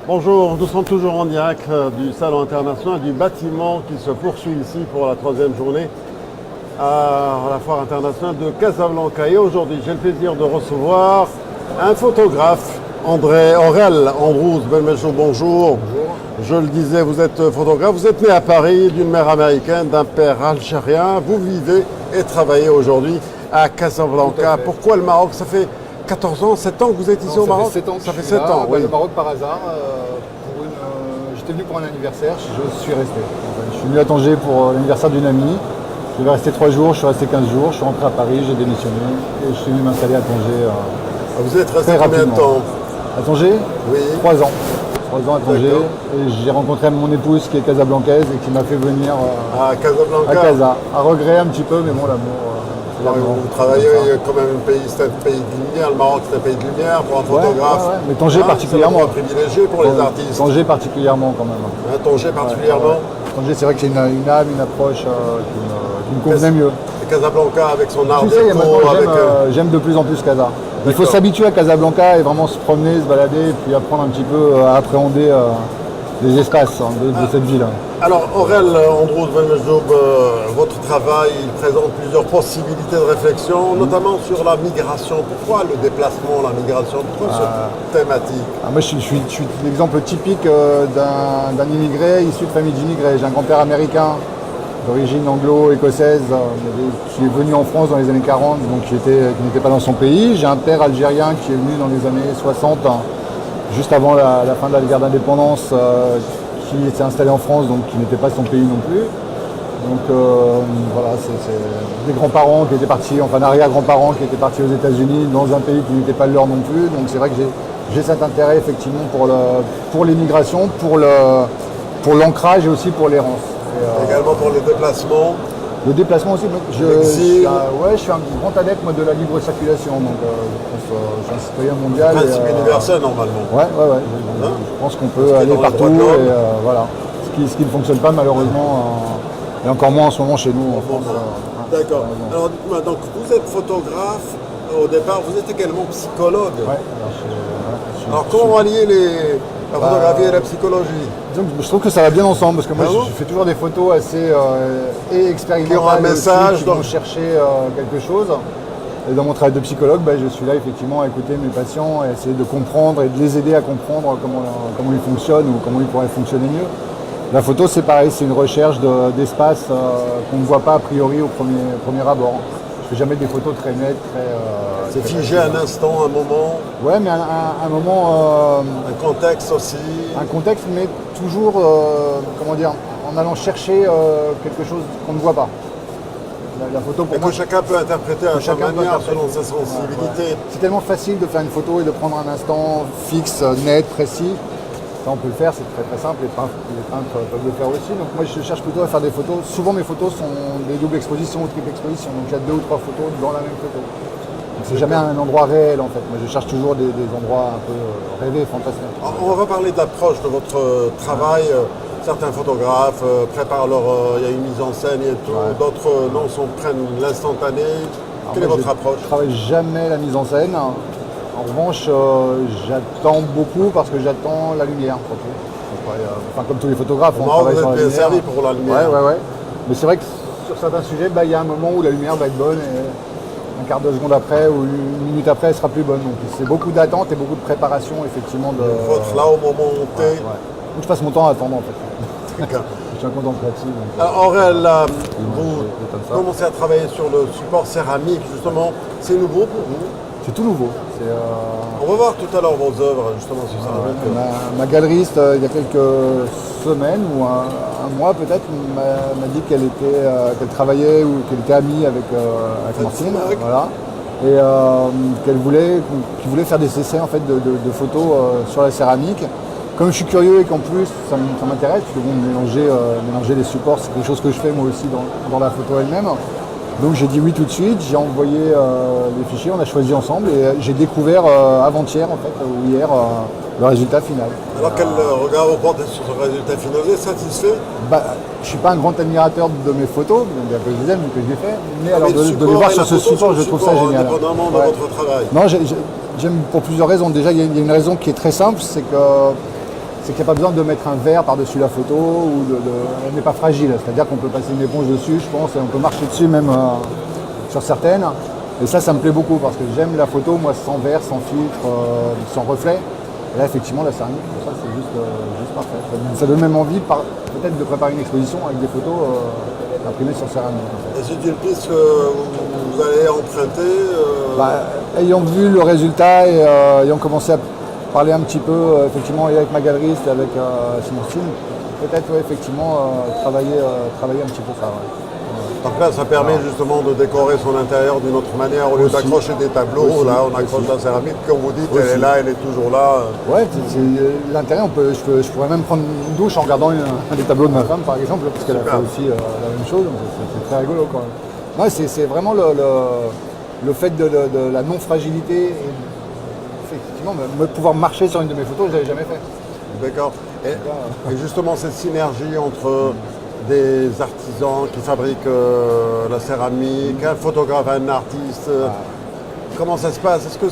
Bonjour, nous sommes toujours en direct du Salon international du bâtiment qui se poursuit ici pour la troisième journée à la foire internationale de Casablanca. Et aujourd'hui, j'ai le plaisir de recevoir un photographe, Aurel Androuz Belmejou. Bonjour. Je le disais, vous êtes photographe, vous êtes né à Paris d'une mère américaine, d'un père algérien. Vous vivez et travaillez aujourd'hui à Casablanca. Pourquoi le Maroc? Ça fait 14 ans, 7 ans que vous êtes ici au Maroc? Ça fait 7 ans. Oui. Le Maroc par hasard. J'étais venu pour un anniversaire, je suis resté. Je suis venu à Tanger pour l'anniversaire d'une amie. Je vais rester 3 jours, je suis resté 15 jours, je suis rentré à Paris, j'ai démissionné et je suis venu m'installer à Tanger. Vous êtes resté combien de temps? À Tanger? Oui. 3 ans. 3 ans à Tanger. Et j'ai rencontré mon épouse qui est casablancaise et qui m'a fait venir à Casablanca. À Casa. À regret un petit peu, mais bon, l'amour. Vous travaillez quand même c'est un pays de lumière, le Maroc c'est un pays de lumière pour un photographe. Ouais. Mais Tanger particulièrement. C'est un privilégié pour les artistes. Tanger particulièrement quand même. Tanger particulièrement. Tanger, c'est vrai que c'est une âme, une approche qui me convenait mieux. Et Casablanca avec son art déco. J'aime de plus en plus Casa. Il faut s'habituer à Casablanca et vraiment se promener, se balader et puis apprendre un petit peu à appréhender les espaces de cette ville. Alors Aurel Androuz Belmejou, votre travail il présente plusieurs possibilités de réflexion, notamment sur la migration. Pourquoi le déplacement, la migration? Pourquoi cette thématique? Moi je suis l'exemple typique d'un immigré issu de famille d'immigrés. J'ai un grand-père américain d'origine anglo-écossaise qui est venu en France dans les années 40, donc qui n'était pas dans son pays. J'ai un père algérien qui est venu dans les années 60, juste avant la fin de la guerre d'indépendance, qui s'est installé en France, donc qui n'était pas son pays non plus. Donc voilà, c'est des grands-parents qui étaient partis, enfin arrière-grands-parents qui étaient partis aux États-Unis dans un pays qui n'était pas le leur non plus. Donc c'est vrai que j'ai cet intérêt effectivement pour l'immigration, pour l'ancrage et aussi pour l'errance. Également pour le déplacement. Le déplacement aussi, je suis un grand adepte de la libre circulation, donc je suis un citoyen mondial. Principe universel normalement. Ouais. Je pense qu'on peut aller partout et voilà. Ce qui ne fonctionne pas malheureusement, et encore moins en ce moment chez nous en France. D'accord. Alors dites-moi, donc vous êtes photographe, au départ vous êtes également psychologue. Ouais. Alors comment allier la photographie et la psychologie? Je trouve que ça va bien ensemble parce que moi je fais toujours des photos assez expérimentales, qui ont un message, qui vont chercher quelque chose. Et dans mon travail de psychologue, je suis là effectivement à écouter mes patients et essayer de comprendre et de les aider à comprendre comment ils fonctionnent ou comment ils pourraient fonctionner mieux. La photo c'est pareil, c'est une recherche d'espace qu'on ne voit pas a priori au premier abord. Je fais jamais des photos très nettes, c'est figé un instant, un moment. Ouais, mais un moment. Un contexte aussi. Un contexte, mais toujours, en allant chercher quelque chose qu'on ne voit pas. La photo pour moi. Que chacun peut interpréter à sa manière, selon sa sensibilité. C'est tellement facile de faire une photo et de prendre un instant fixe, net, précis. Ça, on peut le faire, c'est très très simple. Les peintres peuvent le faire aussi. Donc moi, je cherche plutôt à faire des photos. Souvent, mes photos sont des doubles expositions ou triples expositions. Donc il y a 2 ou 3 photos dans la même photo. C'est jamais un endroit réel en fait. Moi je cherche toujours des endroits un peu rêvés, fantastiques. On va parler d'approche de votre travail. Certains photographes préparent il y a une mise en scène et tout. D'autres non, prennent l'instantané. Quelle est votre approche? Je ne travaille jamais la mise en scène. En revanche, j'attends beaucoup parce que j'attends la lumière. Comme tous les photographes, on travaille sur la lumière. Vous êtes bien servi pour la lumière. Ouais. Mais c'est vrai que sur certains sujets, il y a un moment où la lumière va être bonne. Et un quart de seconde après ou une minute après, elle sera plus bonne. Donc c'est beaucoup d'attente et beaucoup de préparation effectivement. Votre là au moment où on est. Donc je passe mon temps à attendre en fait. Je suis un contemplatif. Alors Aurel, vous commencez à travailler sur le support céramique justement. C'est nouveau pour vous? C'est tout nouveau. On va voir tout à l'heure vos œuvres justement sur céramique. Ma galeriste, il y a quelques semaines ou un mois peut-être, m'a dit qu'elle travaillait ou qu'elle était amie avec Martine, voilà, et qu'il voulait faire des essais en fait de photos sur la céramique. Comme je suis curieux et qu'en plus ça m'intéresse, parce que mélanger les supports, c'est quelque chose que je fais moi aussi dans la photo elle-même. Donc j'ai dit oui tout de suite, j'ai envoyé les fichiers, on a choisi ensemble et j'ai découvert avant-hier en fait, ou hier, le résultat final. Alors quel regard vous portez sur ce résultat final? Vous êtes satisfait? Je ne suis pas un grand admirateur de mes photos, il y a que je les aime, que je les fais, mais alors de les voir sur ce support, je trouve ça génial. Indépendamment de votre travail. Non, j'aime pour plusieurs raisons. Déjà, il y a une raison qui est très simple, c'est que c'est qu'il n'y a pas besoin de mettre un verre par-dessus la photo, elle n'est pas fragile, c'est-à-dire qu'on peut passer une éponge dessus, je pense, et on peut marcher dessus même sur certaines. Et ça me plaît beaucoup parce que j'aime la photo, moi, sans verre, sans filtre, sans reflet. Et là, effectivement, la céramique, pour ça, c'est juste parfait. Ça donne même envie, peut-être, de préparer une exposition avec des photos imprimées sur céramique. Et c'est une piste que vous allez emprunter Ayant vu le résultat et ayant commencé à parler un petit peu, effectivement, et avec ma galeriste, avec Simon Steen, peut-être, ouais, effectivement, travailler un petit peu ça. Ouais. Donc là, ça permet justement de décorer son intérieur d'une autre manière. Au lieu d'accrocher des tableaux, là, on accroche la céramique. Comme vous dites, elle est là, elle est toujours là. Ouais, l'intérieur, je pourrais même prendre une douche en regardant un des tableaux de ma femme, par exemple, parce qu'elle a fait aussi la même chose. Donc c'est très rigolo, quand même. Non, c'est vraiment le fait de la non-fragilité et effectivement, pouvoir marcher sur une de mes photos, je ne l'avais jamais fait. D'accord. Et justement, cette synergie entre des artisans qui fabriquent la céramique, un photographe, un artiste, comment ça se passe? Est-ce que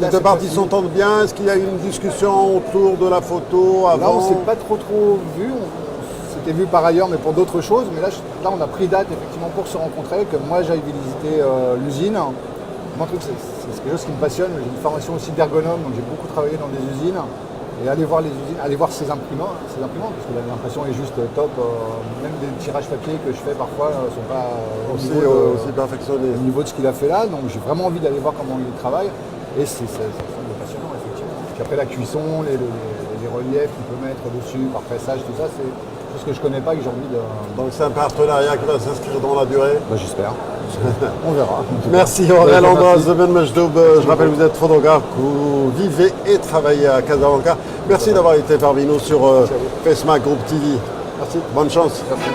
les deux parties s'entendent bien? Est-ce qu'il y a une discussion autour de la photo avant? Là, on ne s'est pas trop vu. C'était vu par ailleurs, mais pour d'autres choses. Mais là, on a pris date effectivement pour se rencontrer, que moi j'aille visiter l'usine. Moi, c'est quelque chose qui me passionne. J'ai une formation aussi d'ergonome, donc j'ai beaucoup travaillé dans des usines. Et aller voir les usines, aller voir ces imprimantes, parce que l'impression est juste top. Même des tirages papier que je fais parfois ne sont pas aussi perfectionnés. Au niveau de ce qu'il a fait là. Donc j'ai vraiment envie d'aller voir comment il travaille. Et c'est passionnant, effectivement. Puis après la cuisson, les reliefs qu'il peut mettre dessus, par pressage, tout ça, c'est ce que je connais pas et que j'ai envie de. Donc c'est un partenariat qui va s'inscrire dans la durée? J'espère. On verra. Merci Aurel Andras de Ben Majdoub. Je rappelle que vous êtes photographe, vous vivez et travaillez à Casablanca. Merci d'avoir été parmi nous sur FaceMac Group TV. Merci. Bonne chance. Merci.